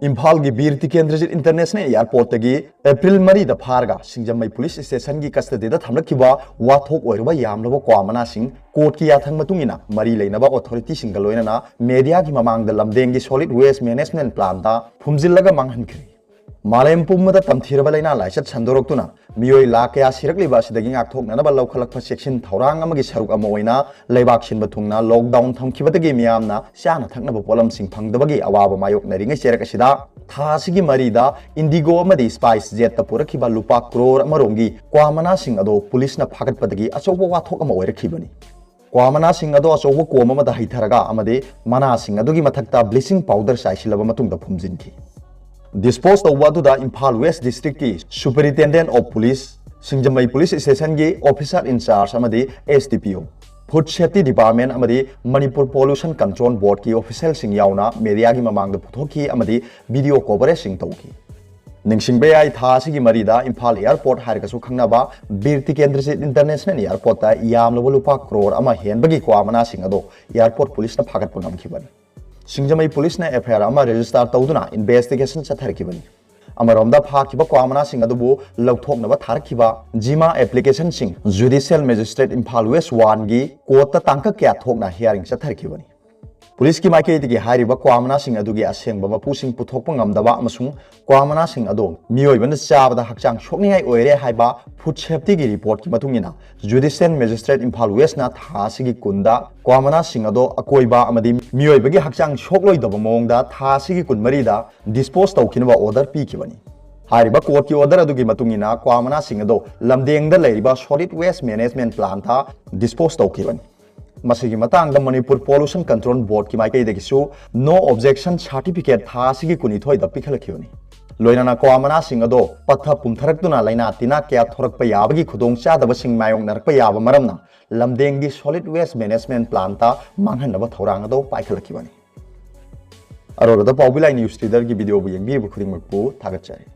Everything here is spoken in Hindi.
इम्फाल की बीर तिकेंद्रजीत इंटरनेशनल एयरपोर्ट की एप्रिल मरी द फारगा सिंजमई पुलिस स्टेशन की कस्टडी दा थमलखिबा वाथोक ओइरबा यामलबा क्वामना सिंह कोर्ट की याथंग मतुंगिना मरी लेनबा अथॉरिटी सिंह लोइनना मीडिया की ममांग द लमदेंग की सॉलिड वेस्ट मैनेजमेंट प्लान दा फुमजिलगा मांगहनखरि मालयम पुम्मदा तमथिरबा लैना लाइसत संदोरक्तुना मियोय लाख कया सिरकलिबा सिदगी ngakthoknanaba लौखलकपा सेक्शन थौरांग अमगी सरुक अमा ओइना लेबाक सिनबा थुंगना लॉकडाउन थमखिबदगी मियामना चाना थकनबा पोलम सिंह फंगदबगी अवाबा मायोकनरिङै चेरकसिदा थासिगी मरीदा इंडिगो अमदी स्पाइस जेट पुरखिबा लुपा करोड़ अमरोंगी क्वामना सिंह अदो पुलिसना फागतपदगी अचौबा वाथोक अमा ओइरखिबनी क्वामना सिंह अदो अचौबा कोम अमदा हैथरगा अमदे मना सिंह अदोगी मथक्ता ब्लीचिंग पाउडर चाइसिलबा मतुंगदा फुमजिनखि डिस्पोज तौबा इम्फाल वेस्ट डिस्ट्रिक्ट की superintendent of police Singjamei police station की officer in charge SDPO food safety department Manipur pollution control board की ऑफिसर यावना मीडिया की ममांग पुथोखी वीडियो कवरेज तौकी निंगसिंगबे याई थासिगी मरीदा इम्फाल एयरपोर्ट हारगसु खंगनाबा बीर तिकेंद्रजीत इंटरनेशनल एयरपोर्ट यामलबा लुपा करोड़ अमा हेनबगी क्वामना सिंह अदो एयरपोर्ट पुलिस फागतपा ngमखिबनी सिंजमई पुलिस ने एफआईआर रजिस्टर तौदुना इन्वेस्टिगेशन चथरखिबनी अमरोमदा फाखिबा क्वामना सिंह अदुबु लौथोकनबा थारखिबा जिमा application Singh judicial magistrate Imphal west 1 की कोर्ट तांका क्या थोकना हियरिंग चथरखिबनी पुलिस की माइकेदगी हारिबा क्वामना सिंह अदुगी असेंगबा मपुसिंग पुथोकपा ngमदबा अमसुंग क्वामना सिंह अदो मियोइबन चाबदा हक्चांग सोकनियाई ओइरे हाइबा फूड सेफ्टी की रिपोर्ट की मतुंगिना जुडिशियल मजिस्ट्रेट इम्फाल वेस्ट ना थासिगी कुंदा क्वामना सिंह अदो अकोइबा अमदी मियोइबगी हक्चांग सोकलोइदबा मोंगदा थासिगी कुनमरीदा डिस्पोज तौकिनबा ऑर्डर पीखिबनी हारिबा कोर्ट की ऑर्डर अदुगी मतुंगिना क्वामना सिंह अदो लमदेंगदा लेरिबा सॉलिड वेस्ट मैनेजमेंट प्लान था डिस्पोज तौकिबनी मसिगी मतांग मणिपुर पोल्यूशन कंट्रोल बोर्ड की माइकईदगिसु नो ऑब्जेक्शन सर्टिफिकेट थासिगी कुनिथोय द पिखलखिबनी लोइनाना क्वामना सिंह अदो पत्था पुमथरक्तुना लैना तिना क्या थोरकपा याबगी खुदोंग चादबसिंग मायोंगनरकपा याब मरमना लमदेंगी सॉलिड वेस्ट मैनेजमेंट प्लान ता मांगहनबा थौरांग अदो पाइखलखिबनी अरोरदा पाउबिलाई न्यूज रीडर की वीडियो बु यंगबीबु खुदिंगमकपु थागतचारी।